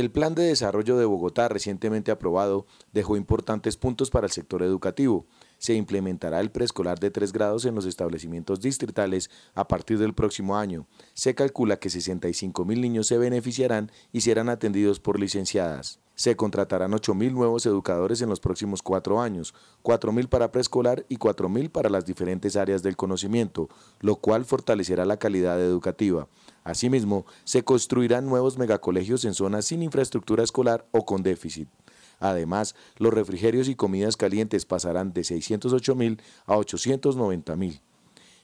El Plan de Desarrollo de Bogotá, recientemente aprobado, dejó importantes puntos para el sector educativo. Se implementará el preescolar de 3 grados en los establecimientos distritales a partir del próximo año. Se calcula que 65.000 niños se beneficiarán y serán atendidos por licenciadas. Se contratarán 8.000 nuevos educadores en los próximos 4 años, 4.000 para preescolar y 4.000 para las diferentes áreas del conocimiento, lo cual fortalecerá la calidad educativa. Asimismo, se construirán nuevos megacolegios en zonas sin infraestructura escolar o con déficit. Además, los refrigerios y comidas calientes pasarán de 608.000 a 890.000.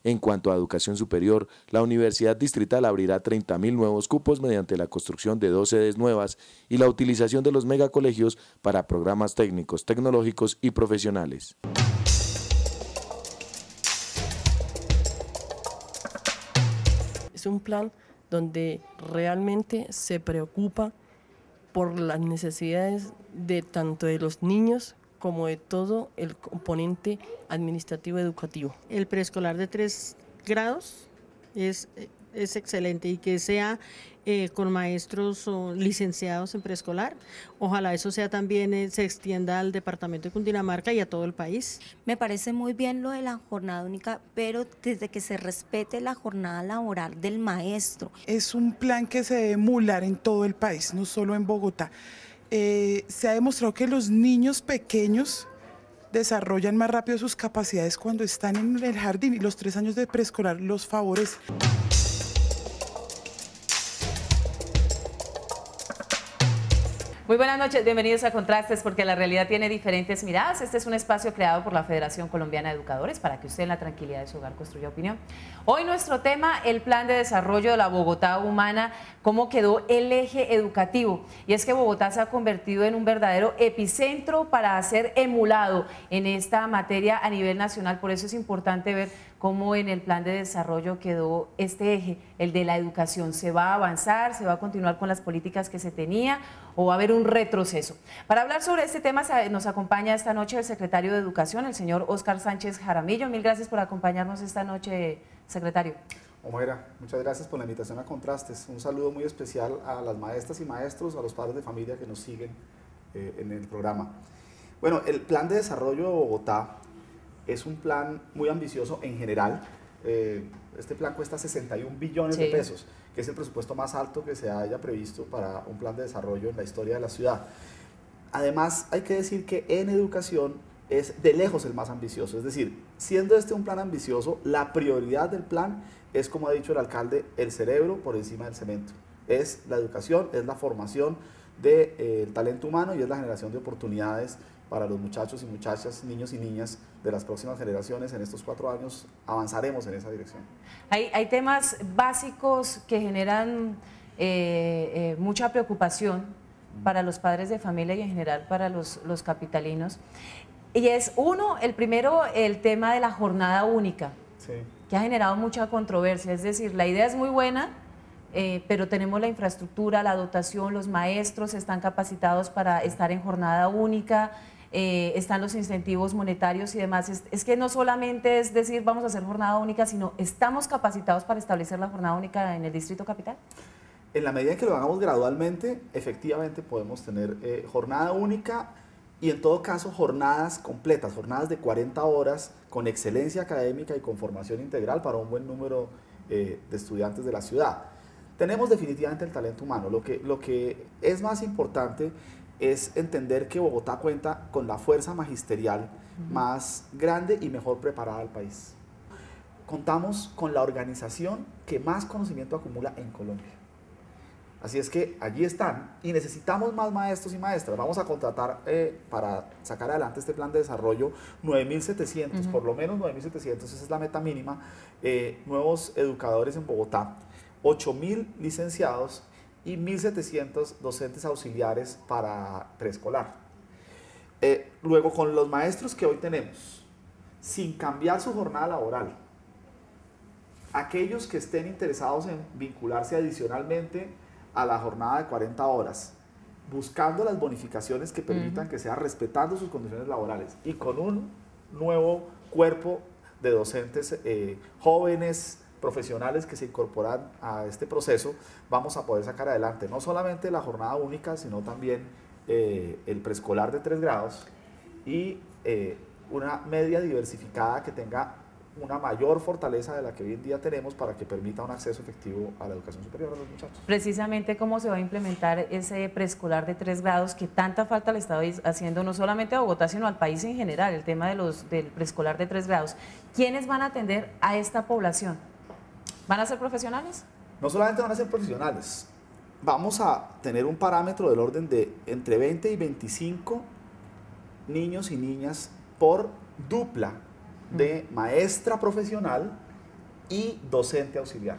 En cuanto a educación superior, la Universidad Distrital abrirá 30.000 nuevos cupos mediante la construcción de 2 sedes nuevas y la utilización de los megacolegios para programas técnicos, tecnológicos y profesionales. Es un plan donde realmente se preocupa por las necesidades de tanto de los niños como de todo el componente administrativo educativo. El preescolar de 3 grados es excelente y que sea con maestros o licenciados en preescolar. Ojalá eso sea también, se extienda al departamento de Cundinamarca y a todo el país. Me parece muy bien lo de la jornada única, pero desde que se respete la jornada laboral del maestro. Es un plan que se debe emular en todo el país, no solo en Bogotá. Se ha demostrado que los niños pequeños desarrollan más rápido sus capacidades cuando están en el jardín y los 3 años de preescolar los favorecen. Muy buenas noches, bienvenidos a Contrastes, porque la realidad tiene diferentes miradas. Este es un espacio creado por la Federación Colombiana de Educadores para que usted en la tranquilidad de su hogar construya opinión. Hoy nuestro tema, el Plan de Desarrollo de la Bogotá Humana, cómo quedó el eje educativo. Y es que Bogotá se ha convertido en un verdadero epicentro para ser emulado en esta materia a nivel nacional. Por eso es importante ver cómo en el plan de desarrollo quedó este eje, el de la educación. ¿Se va a avanzar, se va a continuar con las políticas que se tenía o va a haber un retroceso? Para hablar sobre este tema nos acompaña esta noche el secretario de Educación, el señor Óscar Sánchez Jaramillo. Mil gracias por acompañarnos esta noche, secretario. Omaira, muchas gracias por la invitación a Contrastes. Un saludo muy especial a las maestras y maestros, a los padres de familia que nos siguen en el programa. Bueno, el plan de desarrollo de Bogotá es un plan muy ambicioso en general. Este plan cuesta 61 billones de pesos, que es el presupuesto más alto que se haya previsto para un plan de desarrollo en la historia de la ciudad. Además, hay que decir que en educación es de lejos el más ambicioso. Es decir, siendo este un plan ambicioso, la prioridad del plan es, como ha dicho el alcalde, el cerebro por encima del cemento. Es la educación, es la formación del talento humano y es la generación de oportunidades para los muchachos y muchachas, niños y niñas de las próximas generaciones. En estos 4 años avanzaremos en esa dirección. Hay temas básicos que generan mucha preocupación para los padres de familia y en general para los capitalinos. Y es el primero, el tema de la jornada única, que ha generado mucha controversia. Es decir, la idea es muy buena, pero tenemos la infraestructura, la dotación, los maestros están capacitados para estar en jornada única, están los incentivos monetarios y demás. Es que no solamente es decir vamos a hacer jornada única, sino estamos capacitados para establecer la jornada única en el Distrito Capital. En la medida en que lo hagamos gradualmente, efectivamente podemos tener jornada única y en todo caso jornadas completas, jornadas de 40 horas con excelencia académica y con formación integral para un buen número de estudiantes de la ciudad. Tenemos definitivamente el talento humano. Lo que es más importante es entender que Bogotá cuenta con la fuerza magisterial más grande y mejor preparada del país. Contamos con la organización que más conocimiento acumula en Colombia. Así es que allí están y necesitamos más maestros y maestras. Vamos a contratar para sacar adelante este plan de desarrollo 9.700, por lo menos 9.700, esa es la meta mínima, nuevos educadores en Bogotá, 8.000 licenciados y 1.700 docentes auxiliares para preescolar. Luego, con los maestros que hoy tenemos, sin cambiar su jornada laboral, aquellos que estén interesados en vincularse adicionalmente a la jornada de 40 horas, buscando las bonificaciones que permitan que sea respetando sus condiciones laborales y con un nuevo cuerpo de docentes jóvenes, profesionales que se incorporan a este proceso, vamos a poder sacar adelante no solamente la jornada única, sino también el preescolar de 3 grados y una media diversificada que tenga una mayor fortaleza de la que hoy en día tenemos para que permita un acceso efectivo a la educación superior a los muchachos. Precisamente cómo se va a implementar ese preescolar de 3 grados que tanta falta le está haciendo no solamente a Bogotá, sino al país en general, el tema del preescolar de 3 grados. ¿Quiénes van a atender a esta población? ¿Van a ser profesionales? No solamente van a ser profesionales, vamos a tener un parámetro del orden de entre 20 y 25 niños y niñas por dupla de maestra profesional y docente auxiliar.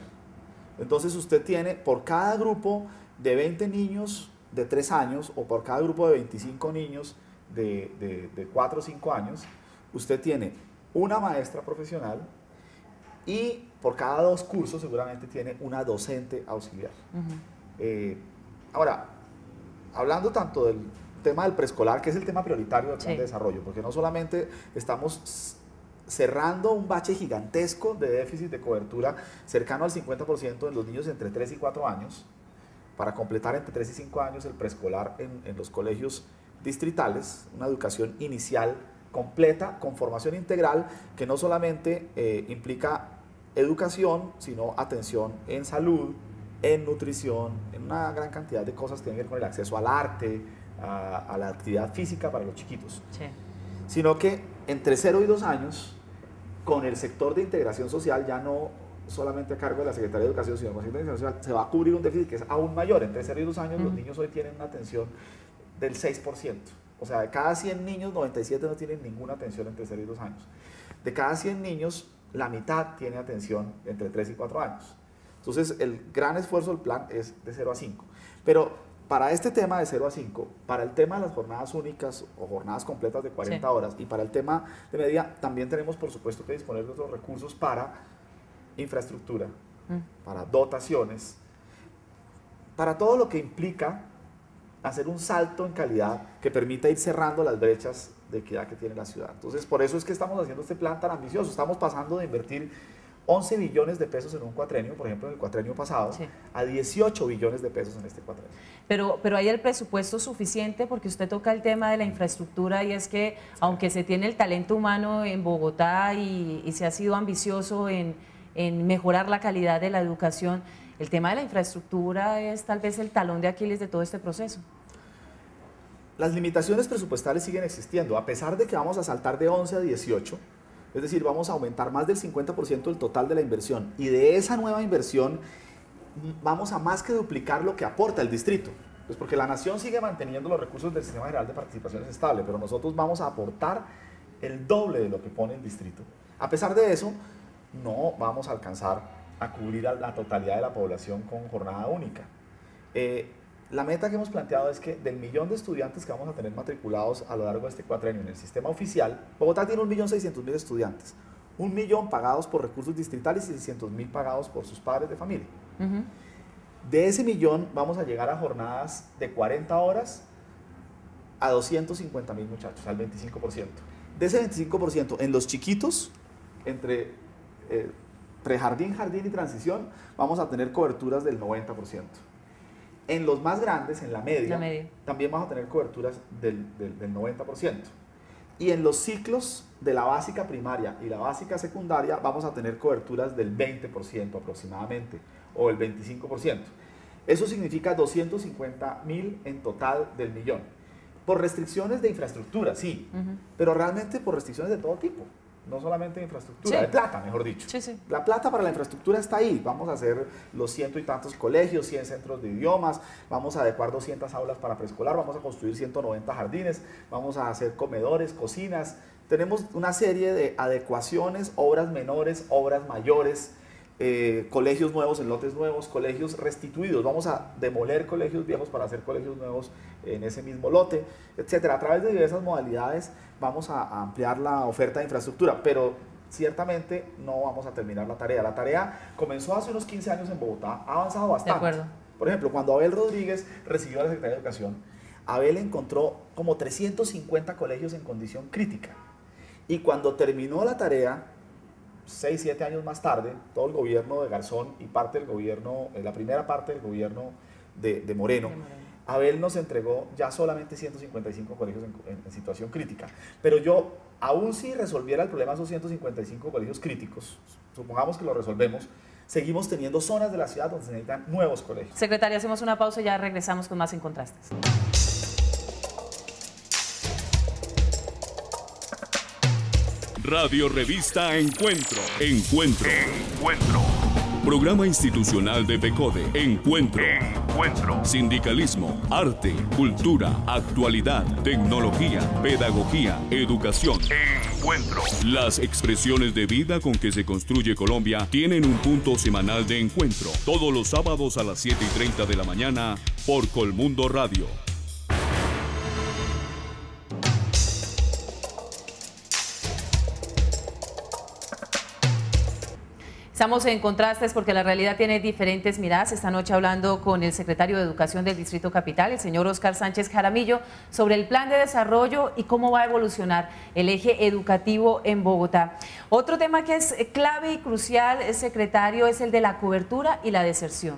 Entonces usted tiene por cada grupo de 20 niños de 3 años o por cada grupo de 25 niños de 4 o 5 años, usted tiene una maestra profesional y por cada 2 cursos seguramente tiene una docente auxiliar. Ahora, hablando tanto del tema del preescolar, que es el tema prioritario del plan de desarrollo, porque no solamente estamos cerrando un bache gigantesco de déficit de cobertura cercano al 50% en los niños entre 3 y 4 años, para completar entre 3 y 5 años el preescolar en los colegios distritales, una educación inicial completa, con formación integral, que no solamente implica educación, sino atención en salud, en nutrición, en una gran cantidad de cosas que tienen que ver con el acceso al arte, a la actividad física para los chiquitos. Sino que entre 0 y 2 años, con el sector de integración social, ya no solamente a cargo de la Secretaría de Educación, sino con el sector de integración social, se va a cubrir un déficit que es aún mayor. Entre 0 y 2 años, los niños hoy tienen una atención del 6%. O sea, de cada 100 niños, 97 no tienen ninguna atención entre 0 y 2 años. De cada 100 niños, la mitad tiene atención entre 3 y 4 años. Entonces, el gran esfuerzo del plan es de 0 a 5. Pero para este tema de 0 a 5, para el tema de las jornadas únicas o jornadas completas de 40 horas y para el tema de media, también tenemos por supuesto que disponer de otros recursos para infraestructura, para dotaciones, para todo lo que implica hacer un salto en calidad que permita ir cerrando las brechas de equidad que tiene la ciudad. Entonces, por eso es que estamos haciendo este plan tan ambicioso. Estamos pasando de invertir 11 billones de pesos en un cuatrenio, por ejemplo, en el cuatrenio pasado, a 18 billones de pesos en este cuatrenio. Pero ¿hay el presupuesto suficiente? Porque usted toca el tema de la infraestructura y es que, aunque se tiene el talento humano en Bogotá y se ha sido ambicioso en mejorar la calidad de la educación, el tema de la infraestructura es tal vez el talón de Aquiles de todo este proceso. Las limitaciones presupuestales siguen existiendo, a pesar de que vamos a saltar de 11 a 18, es decir, vamos a aumentar más del 50% del total de la inversión, y de esa nueva inversión vamos a más que duplicar lo que aporta el distrito, pues porque la nación sigue manteniendo los recursos del Sistema General de Participaciones Estable, pero nosotros vamos a aportar el doble de lo que pone el distrito. A pesar de eso, no vamos a alcanzar a cubrir a la totalidad de la población con jornada única. La meta que hemos planteado es que del millón de estudiantes que vamos a tener matriculados a lo largo de este cuatrenio en el sistema oficial, Bogotá tiene 1.600.000 estudiantes, 1 millón pagados por recursos distritales y 600.000 pagados por sus padres de familia. De ese millón vamos a llegar a jornadas de 40 horas a 250.000 muchachos, al 25%. De ese 25%, en los chiquitos, entre prejardín, jardín y transición, vamos a tener coberturas del 90%. En los más grandes, en la media, también vamos a tener coberturas del 90%. Y en los ciclos de la básica primaria y la básica secundaria vamos a tener coberturas del 20% aproximadamente, o el 25%. Eso significa 250.000 en total del millón. Por restricciones de infraestructura, sí, pero realmente por restricciones de todo tipo. No solamente de infraestructura, de plata, mejor dicho. La plata para la infraestructura está ahí. Vamos a hacer los 100 y tantos colegios, 100 centros de idiomas, vamos a adecuar 200 aulas para preescolar, vamos a construir 190 jardines, vamos a hacer comedores, cocinas. Tenemos una serie de adecuaciones, obras menores, obras mayores, colegios nuevos en lotes nuevos, colegios restituidos. Vamos a demoler colegios viejos para hacer colegios nuevos en ese mismo lote, etcétera. A través de diversas modalidades vamos a ampliar la oferta de infraestructura, pero ciertamente no vamos a terminar la tarea. La tarea comenzó hace unos 15 años en Bogotá, ha avanzado bastante. De acuerdo. Por ejemplo, cuando Abel Rodríguez recibió a la Secretaría de Educación, Abel encontró como 350 colegios en condición crítica. Y cuando terminó la tarea, 6, 7 años más tarde, todo el gobierno de Garzón y parte del gobierno, la primera parte del gobierno de Moreno, Abel nos entregó ya solamente 155 colegios en situación crítica. Pero yo, aún si resolviera el problema de esos 155 colegios críticos, supongamos que lo resolvemos, seguimos teniendo zonas de la ciudad donde se necesitan nuevos colegios. Secretaria, hacemos una pausa y ya regresamos con más En Contrastes. Radio Revista Encuentro. Encuentro. Programa institucional de PECODE. Encuentro. Sindicalismo, arte, cultura, actualidad, tecnología, pedagogía, educación. Encuentro. Las expresiones de vida con que se construye Colombia tienen un punto semanal de encuentro. Todos los sábados a las 7:30 de la mañana por Colmundo Radio. Estamos en Contrastes porque la realidad tiene diferentes miradas. Esta noche hablando con el secretario de Educación del Distrito Capital, el señor Óscar Sánchez Jaramillo, sobre el plan de desarrollo y cómo va a evolucionar el eje educativo en Bogotá. Otro tema que es clave y crucial, secretario, es el de la cobertura y la deserción.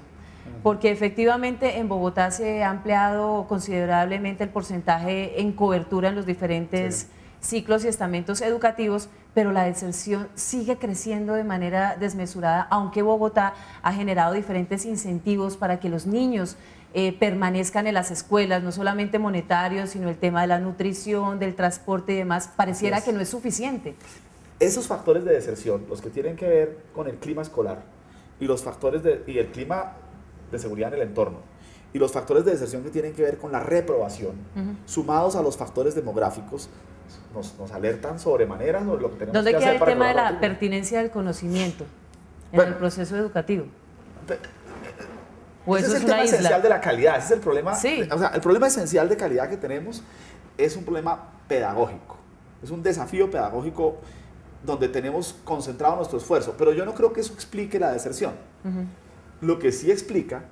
Porque efectivamente en Bogotá se ha ampliado considerablemente el porcentaje en cobertura en los diferentes ciclos y estamentos educativos, pero la deserción sigue creciendo de manera desmesurada, aunque Bogotá ha generado diferentes incentivos para que los niños permanezcan en las escuelas, no solamente monetarios, sino el tema de la nutrición, del transporte y demás, pareciera que no es suficiente. Esos factores de deserción, los que tienen que ver con el clima escolar y los factores y el clima de seguridad en el entorno, y los factores de deserción que tienen que ver con la reprobación, sumados a los factores demográficos, nos alertan sobremanera sobre lo que tenemos que hacer. ¿Dónde queda el tema de la pertinencia del conocimiento en el proceso educativo? ¿O ese eso es el tema esencial de la calidad, ese es el problema. Sí. O sea, el problema esencial de calidad que tenemos es un problema pedagógico, es un desafío pedagógico donde tenemos concentrado nuestro esfuerzo, pero yo no creo que eso explique la deserción. Lo que sí explica,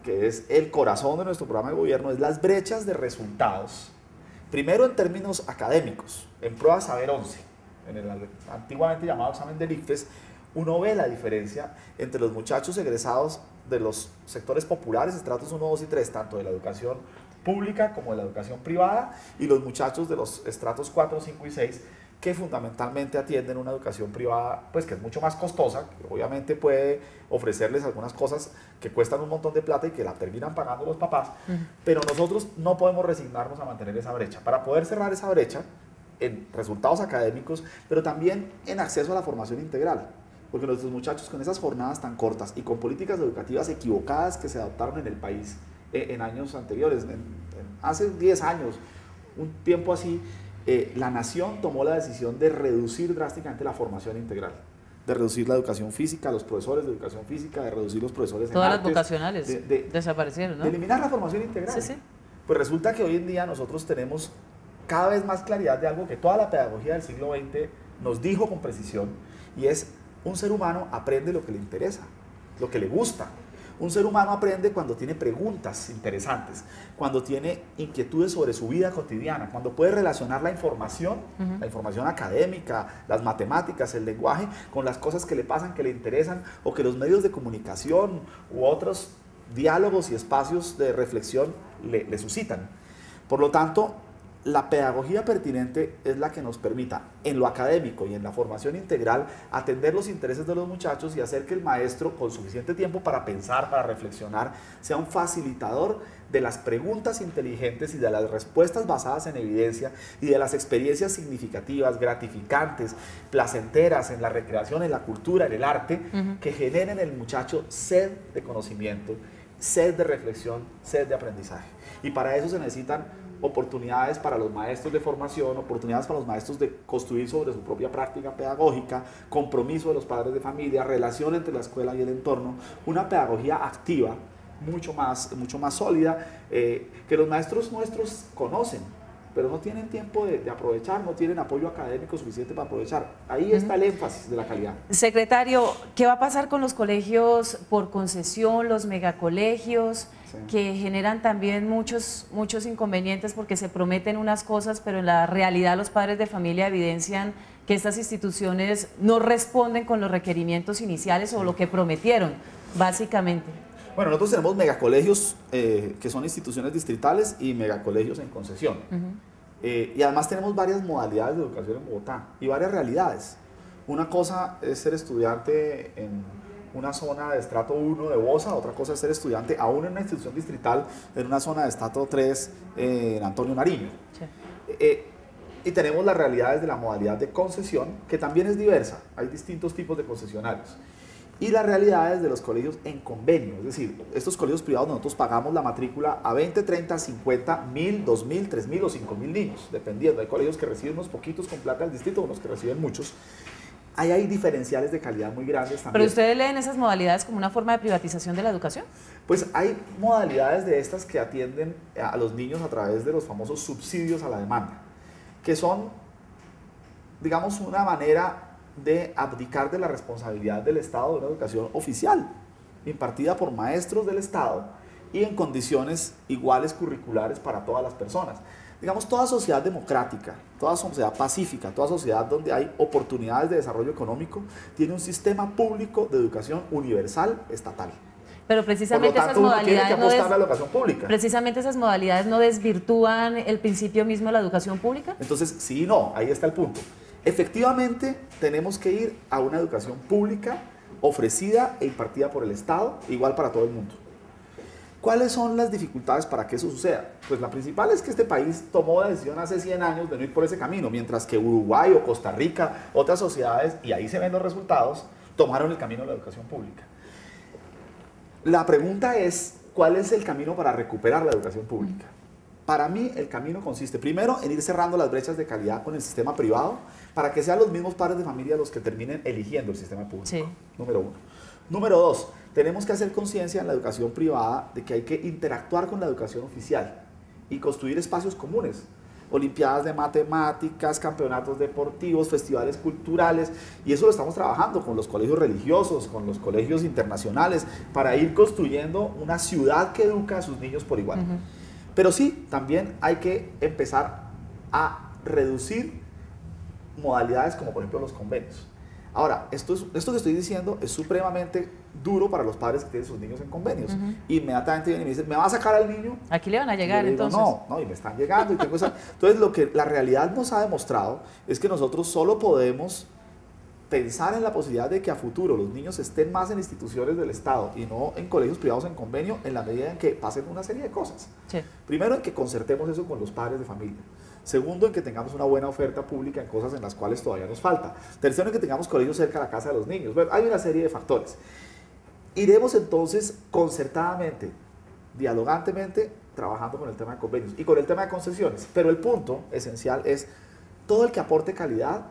que es el corazón de nuestro programa de gobierno, es las brechas de resultados. Primero en términos académicos, en prueba Saber 11, en el antiguamente llamado examen del ICFES, uno ve la diferencia entre los muchachos egresados de los sectores populares, estratos 1, 2 y 3, tanto de la educación pública como de la educación privada, y los muchachos de los estratos 4, 5 y 6, que fundamentalmente atienden una educación privada, pues que es mucho más costosa, que obviamente puede ofrecerles algunas cosas que cuestan un montón de plata y que la terminan pagando los papás, pero nosotros no podemos resignarnos a mantener esa brecha. Para poder cerrar esa brecha en resultados académicos, pero también en acceso a la formación integral, porque nuestros muchachos con esas jornadas tan cortas y con políticas educativas equivocadas que se adoptaron en el país en años anteriores, hace 10 años, un tiempo así, la nación tomó la decisión de reducir drásticamente la formación integral, de reducir la educación física, los profesores de educación física, de reducir los profesores Todas en las artes, vocacionales desaparecieron, ¿no? de eliminar la formación integral. Sí. Pues resulta que hoy en día nosotros tenemos cada vez más claridad de algo que toda la pedagogía del siglo XX nos dijo con precisión, y es: un ser humano aprende lo que le interesa, lo que le gusta. Un ser humano aprende cuando tiene preguntas interesantes, cuando tiene inquietudes sobre su vida cotidiana, cuando puede relacionar la información académica, las matemáticas, el lenguaje, con las cosas que le pasan, que le interesan, o que los medios de comunicación u otros diálogos y espacios de reflexión le suscitan. Por lo tanto, la pedagogía pertinente es la que nos permita, en lo académico y en la formación integral, atender los intereses de los muchachos y hacer que el maestro, con suficiente tiempo para pensar, para reflexionar, sea un facilitador de las preguntas inteligentes y de las respuestas basadas en evidencia y de las experiencias significativas, gratificantes, placenteras en la recreación, en la cultura, en el arte, que generen en el muchacho sed de conocimiento, sed de reflexión, sed de aprendizaje. Y para eso se necesitan oportunidades para los maestros de formación, oportunidades para los maestros de construir sobre su propia práctica pedagógica, compromiso de los padres de familia, relación entre la escuela y el entorno, una pedagogía activa, mucho más sólida, que los maestros nuestros conocen, pero no tienen tiempo de aprovechar, no tienen apoyo académico suficiente para aprovechar. Ahí está el énfasis de la calidad. Secretario, ¿qué va a pasar con los colegios por concesión, los megacolegios, que generan también muchos inconvenientes porque se prometen unas cosas, pero en la realidad los padres de familia evidencian que estas instituciones no responden con los requerimientos iniciales o lo que prometieron, básicamente? Bueno, nosotros tenemos megacolegios que son instituciones distritales y megacolegios en concesión. Y además tenemos varias modalidades de educación en Bogotá y varias realidades. Una cosa es ser estudiante en una zona de estrato 1 de Bosa, otra cosa es ser estudiante aún en una institución distrital en una zona de estrato 3 en Antonio Nariño. Sí. Y tenemos las realidades de la modalidad de concesión, que también es diversa, hay distintos tipos de concesionarios. Y las realidades de los colegios en convenio, es decir, estos colegios privados nosotros pagamos la matrícula a 20, 30, 50, 1000, 2000, 3000 o 5000 niños, dependiendo. Hay colegios que reciben unos poquitos con plata del distrito, unos que reciben muchos. Ahí hay diferenciales de calidad muy grandes también. ¿Pero ustedes leen esas modalidades como una forma de privatización de la educación? Pues hay modalidades de estas que atienden a los niños a través de los famosos subsidios a la demanda, que son, digamos, una manera de abdicar de la responsabilidad del Estado de una educación oficial, impartida por maestros del Estado y en condiciones iguales curriculares para todas las personas. Digamos, toda sociedad democrática, toda sociedad pacífica, toda sociedad donde hay oportunidades de desarrollo económico, tiene un sistema público de educación universal estatal. Pero precisamente esas modalidades no desvirtúan el principio mismo de la educación pública. Entonces, sí y no, ahí está el punto. Efectivamente, tenemos que ir a una educación pública ofrecida e impartida por el Estado, igual para todo el mundo. ¿Cuáles son las dificultades para que eso suceda? Pues la principal es que este país tomó la decisión hace 100 años de no ir por ese camino, mientras que Uruguay o Costa Rica, otras sociedades, y ahí se ven los resultados, tomaron el camino de la educación pública. La pregunta es, ¿cuál es el camino para recuperar la educación pública? Para mí el camino consiste primero en ir cerrando las brechas de calidad con el sistema privado para que sean los mismos padres de familia los que terminen eligiendo el sistema público. Sí. Número uno. Número dos, tenemos que hacer conciencia en la educación privada de que hay que interactuar con la educación oficial y construir espacios comunes. Olimpiadas de matemáticas, campeonatos deportivos, festivales culturales, y eso lo estamos trabajando con los colegios religiosos, con los colegios internacionales, para ir construyendo una ciudad que educa a sus niños por igual. Pero sí, también hay que empezar a reducir modalidades como por ejemplo los convenios. Ahora, esto que estoy diciendo es supremamente duro para los padres que tienen sus niños en convenios. Inmediatamente vienen y me dicen, ¿me va a sacar al niño? Aquí le van a llegar digo, entonces. No, y me están llegando. Y tengo esa... Entonces, lo que la realidad nos ha demostrado es que nosotros solo podemos pensar en la posibilidad de que a futuro los niños estén más en instituciones del Estado y no en colegios privados en convenio en la medida en que pasen una serie de cosas. Sí. Primero, en que concertemos eso con los padres de familia. Segundo, en que tengamos una buena oferta pública en cosas en las cuales todavía nos falta. Tercero, en que tengamos colegios cerca de la casa de los niños. Bueno, hay una serie de factores. Iremos entonces concertadamente, dialogantemente, trabajando con el tema de convenios y con el tema de concesiones. Pero el punto esencial es, todo el que aporte calidad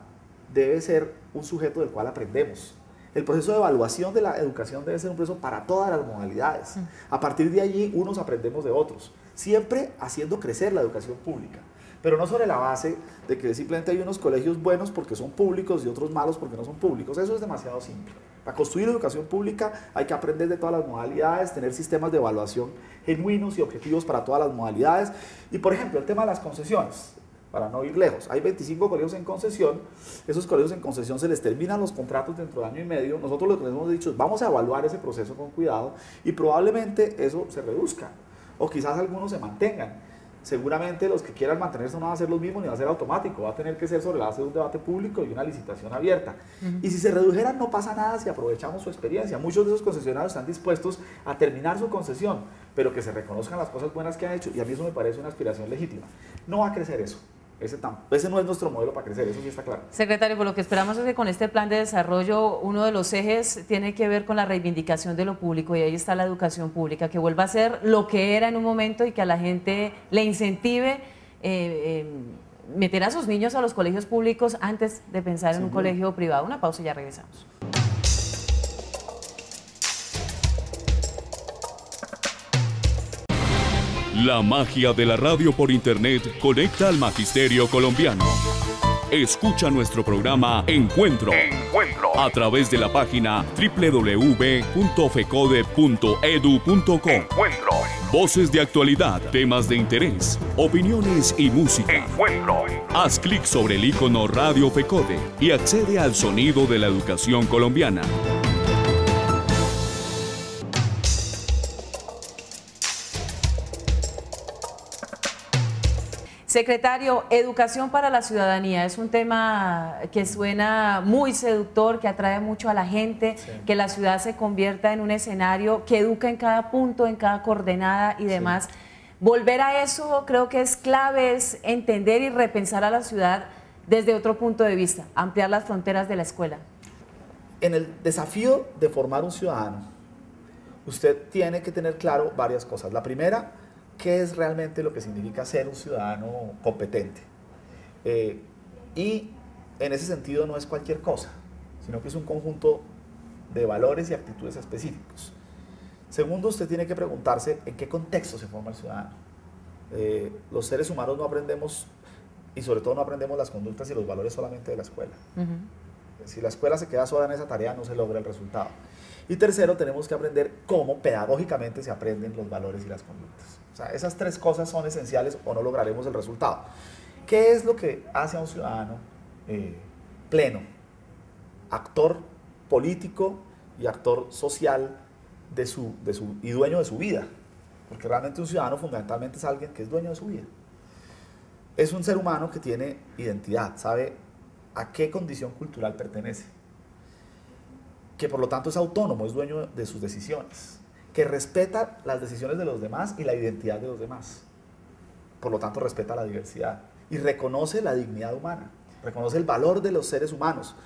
debe ser un sujeto del cual aprendemos. El proceso de evaluación de la educación debe ser un proceso para todas las modalidades. A partir de allí, unos aprendemos de otros, siempre haciendo crecer la educación pública. Pero no sobre la base de que simplemente hay unos colegios buenos porque son públicos y otros malos porque no son públicos. Eso es demasiado simple. Para construir educación pública hay que aprender de todas las modalidades, tener sistemas de evaluación genuinos y objetivos para todas las modalidades. Y por ejemplo, el tema de las concesiones, para no ir lejos. Hay 25 colegios en concesión, esos colegios en concesión se les terminan los contratos dentro de año y medio. Nosotros lo que les hemos dicho es, vamos a evaluar ese proceso con cuidado y probablemente eso se reduzca o quizás algunos se mantengan. Seguramente los que quieran mantenerse no van a ser los mismos ni va a ser automático, va a tener que ser sobre la base de un debate público y una licitación abierta. Y si se redujeran no pasa nada si aprovechamos su experiencia. Muchos de esos concesionarios están dispuestos a terminar su concesión, pero que se reconozcan las cosas buenas que han hecho y a mí eso me parece una aspiración legítima. No va a crecer eso. Ese no es nuestro modelo para crecer, eso sí está claro. Secretario, por lo que esperamos es que con este plan de desarrollo uno de los ejes tiene que ver con la reivindicación de lo público y ahí está la educación pública, que vuelva a ser lo que era en un momento y que a la gente le incentive meter a sus niños a los colegios públicos antes de pensar en un colegio privado. Una pausa y ya regresamos. La magia de la radio por internet conecta al magisterio colombiano. Escucha nuestro programa Encuentro a través de la página www.fecode.edu.co. Voces de actualidad, temas de interés, opiniones y música. Haz clic sobre el icono Radio FECODE y accede al sonido de la educación colombiana. Secretario, educación para la ciudadanía es un tema que suena muy seductor, que atrae mucho a la gente, sí. Que la ciudad se convierta en un escenario que educa en cada punto, en cada coordenada y demás. Sí. Volver a eso creo que es clave, es entender y repensar a la ciudad desde otro punto de vista, ampliar las fronteras de la escuela. En el desafío de formar un ciudadano, usted tiene que tener claro varias cosas. La primera, ¿qué es realmente lo que significa ser un ciudadano competente? Y en ese sentido no es cualquier cosa, sino que es un conjunto de valores y actitudes específicos. Segundo, usted tiene que preguntarse en qué contexto se forma el ciudadano. Los seres humanos no aprendemos, y sobre todo no aprendemos las conductas y los valores solamente de la escuela. Si la escuela se queda sola en esa tarea, no se logra el resultado. Y tercero, tenemos que aprender cómo pedagógicamente se aprenden los valores y las conductas. O sea, esas tres cosas son esenciales o no lograremos el resultado. ¿Qué es lo que hace a un ciudadano pleno? Actor político y actor social y dueño de su vida. Porque realmente un ciudadano fundamentalmente es alguien que es dueño de su vida. Es un ser humano que tiene identidad, sabe a qué condición cultural pertenece, que por lo tanto es autónomo, es dueño de sus decisiones, que respeta las decisiones de los demás y la identidad de los demás. Por lo tanto, respeta la diversidad y reconoce la dignidad humana, reconoce el valor de los seres humanos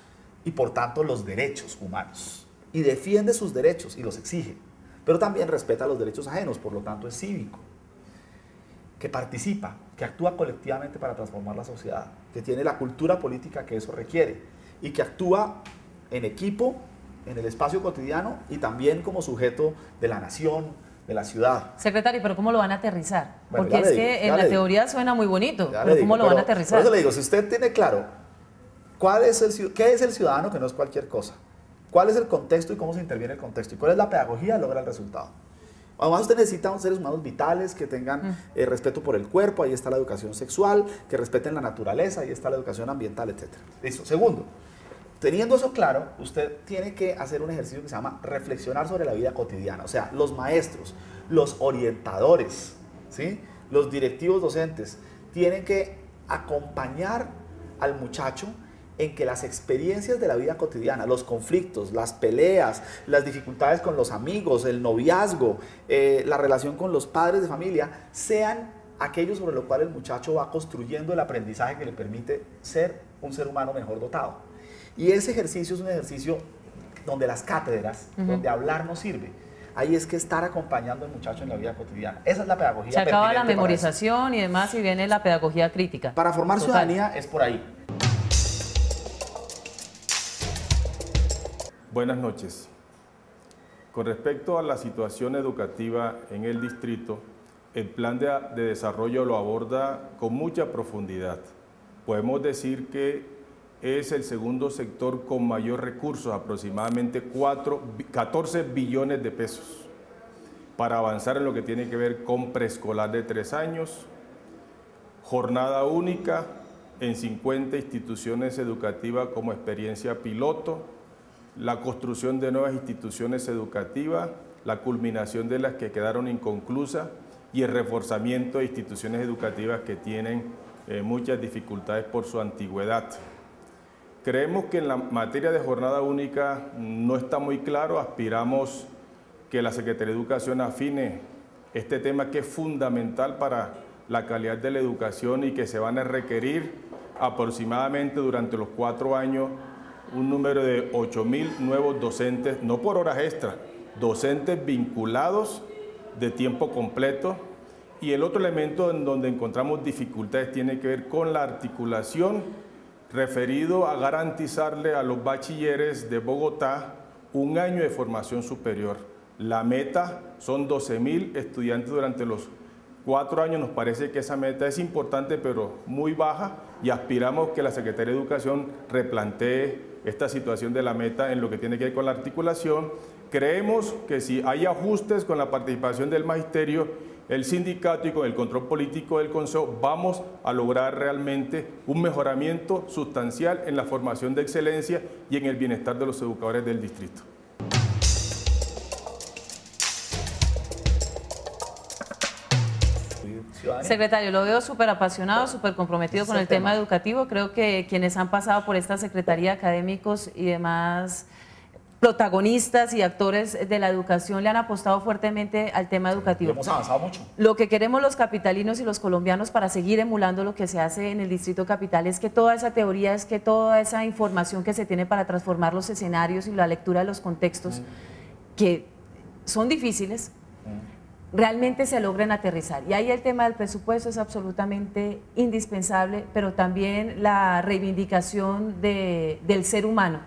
y por tanto los derechos humanos. Y defiende sus derechos y los exige, pero también respeta los derechos ajenos, por lo tanto es cívico, que participa, que actúa colectivamente para transformar la sociedad, que tiene la cultura política que eso requiere y que actúa en equipo, en el espacio cotidiano y también como sujeto de la nación, de la ciudad. Secretario, ¿pero cómo lo van a aterrizar? Bueno, porque es que en la teoría suena muy bonito, pero ¿cómo lo van a aterrizar? Por eso le digo, si usted tiene claro qué es el ciudadano, que no es cualquier cosa, cuál es el contexto y cómo se interviene el contexto y cuál es la pedagogía, logra el resultado. Además, usted necesita seres humanos vitales que tengan respeto por el cuerpo, ahí está la educación sexual, que respeten la naturaleza, ahí está la educación ambiental, etc. Listo. Segundo, teniendo eso claro, usted tiene que hacer un ejercicio que se llama reflexionar sobre la vida cotidiana. O sea, los maestros, los orientadores, ¿sí? Los directivos docentes tienen que acompañar al muchacho en que las experiencias de la vida cotidiana, los conflictos, las peleas, las dificultades con los amigos, el noviazgo, la relación con los padres de familia, sean aquellos sobre los cuales el muchacho va construyendo el aprendizaje que le permite ser un ser humano mejor dotado. Y ese ejercicio es un ejercicio donde las cátedras, donde hablar no sirve. Ahí es que estar acompañando al muchacho en la vida cotidiana. Esa es la pedagogía. Se acaba la memorización y demás y viene la pedagogía crítica. Para formar ciudadanía es por ahí. Buenas noches. Con respecto a la situación educativa en el distrito, el plan de desarrollo lo aborda con mucha profundidad. Podemos decir que es el segundo sector con mayor recursos, aproximadamente 14 billones de pesos, para avanzar en lo que tiene que ver con preescolar de 3 años, jornada única en 50 instituciones educativas como experiencia piloto, la construcción de nuevas instituciones educativas, la culminación de las que quedaron inconclusas y el reforzamiento de instituciones educativas que tienen muchas dificultades por su antigüedad. Creemos que en la materia de jornada única no está muy claro, aspiramos que la Secretaría de Educación afine este tema que es fundamental para la calidad de la educación y que se van a requerir aproximadamente durante los 4 años un número de 8.000 nuevos docentes, no por horas extras, docentes vinculados de tiempo completo. Y el otro elemento en donde encontramos dificultades tiene que ver con la articulación referido a garantizarle a los bachilleres de Bogotá 1 año de formación superior. La meta son 12.000 estudiantes durante los 4 años. Nos parece que esa meta es importante, pero muy baja, y aspiramos que la Secretaría de Educación replantee esta situación de la meta en lo que tiene que ver con la articulación. Creemos que si hay ajustes con la participación del magisterio, el sindicato y con el control político del Consejo, vamos a lograr realmente un mejoramiento sustancial en la formación de excelencia y en el bienestar de los educadores del distrito. Secretario, lo veo súper apasionado, súper comprometido con el tema educativo. Creo que quienes han pasado por esta Secretaría, académicos y demás protagonistas y actores de la educación le han apostado fuertemente al tema educativo. Hemos avanzado mucho. Lo que queremos los capitalinos y los colombianos para seguir emulando lo que se hace en el Distrito Capital es que toda esa teoría, es que toda esa información que se tiene para transformar los escenarios y la lectura de los contextos, que son difíciles, realmente se logren aterrizar. Y ahí el tema del presupuesto es absolutamente indispensable, pero también la reivindicación del ser humano,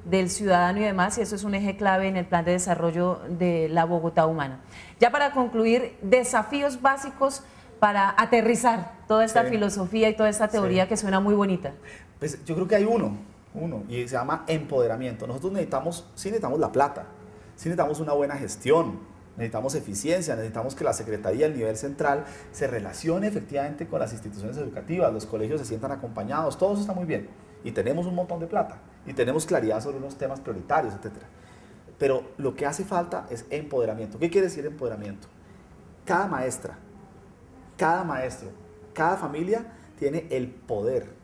del ciudadano y demás, y eso es un eje clave en el plan de desarrollo de la Bogotá humana. Ya para concluir, desafíos básicos para aterrizar toda esta filosofía y toda esta teoría que suena muy bonita. Pues yo creo que hay uno, y se llama empoderamiento. Nosotros necesitamos la plata, sí necesitamos una buena gestión, necesitamos eficiencia, necesitamos que la Secretaría, el nivel central, se relacione efectivamente con las instituciones educativas, los colegios se sientan acompañados, todo eso está muy bien. Y tenemos un montón de plata, y tenemos claridad sobre unos temas prioritarios, etc. Pero lo que hace falta es empoderamiento. ¿Qué quiere decir empoderamiento? Cada maestra, cada maestro, cada familia tiene el poder,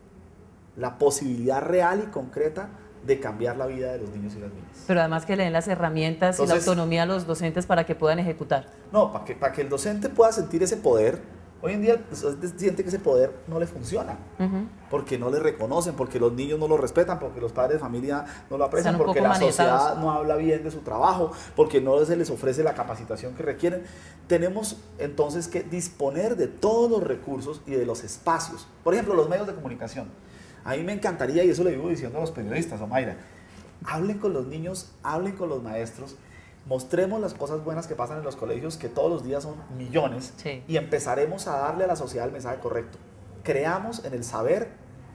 la posibilidad real y concreta de cambiar la vida de los niños y las niñas. Pero además que le den las herramientas. Entonces, y la autonomía a los docentes para que puedan ejecutar. No, para que el docente pueda sentir ese poder. Hoy en día el docente siente que ese poder no le funciona, porque no le reconocen, porque los niños no lo respetan, porque los padres de familia no lo aprecian, porque la sociedad no habla bien de su trabajo, porque no se les ofrece la capacitación que requieren. Tenemos entonces que disponer de todos los recursos y de los espacios. Por ejemplo, los medios de comunicación. A mí me encantaría, y eso le vivo diciendo a los periodistas, Omaira, hablen con los niños, hablen con los maestros, mostremos las cosas buenas que pasan en los colegios, que todos los días son millones, y empezaremos a darle a la sociedad el mensaje correcto. Creamos en el saber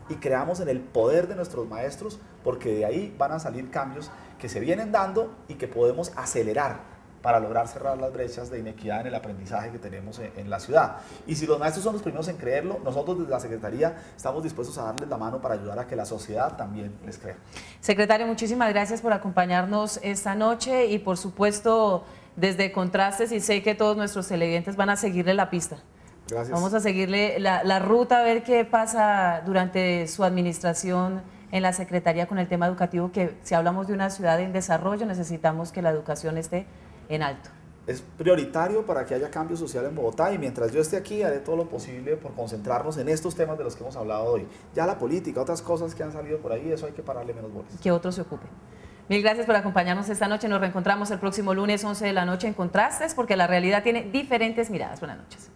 y creamos en el poder de nuestros maestros, porque de ahí van a salir cambios que se vienen dando y que podemos acelerar para lograr cerrar las brechas de inequidad en el aprendizaje que tenemos en la ciudad. Y si los maestros son los primeros en creerlo, nosotros desde la Secretaría estamos dispuestos a darles la mano para ayudar a que la sociedad también les crea. Secretario, muchísimas gracias por acompañarnos esta noche y por supuesto desde Contrastes, y sé que todos nuestros televidentes van a seguirle la pista. Gracias. Vamos a seguirle la ruta, a ver qué pasa durante su administración en la Secretaría con el tema educativo, que si hablamos de una ciudad en desarrollo necesitamos que la educación esté en alto. Es prioritario para que haya cambio social en Bogotá, y mientras yo esté aquí haré todo lo posible por concentrarnos en estos temas de los que hemos hablado hoy. Ya la política, otras cosas que han salido por ahí, eso hay que pararle menos bolas. Que otros se ocupen. Mil gracias por acompañarnos esta noche. Nos reencontramos el próximo lunes 11 de la noche en Contrastes, porque la realidad tiene diferentes miradas. Buenas noches.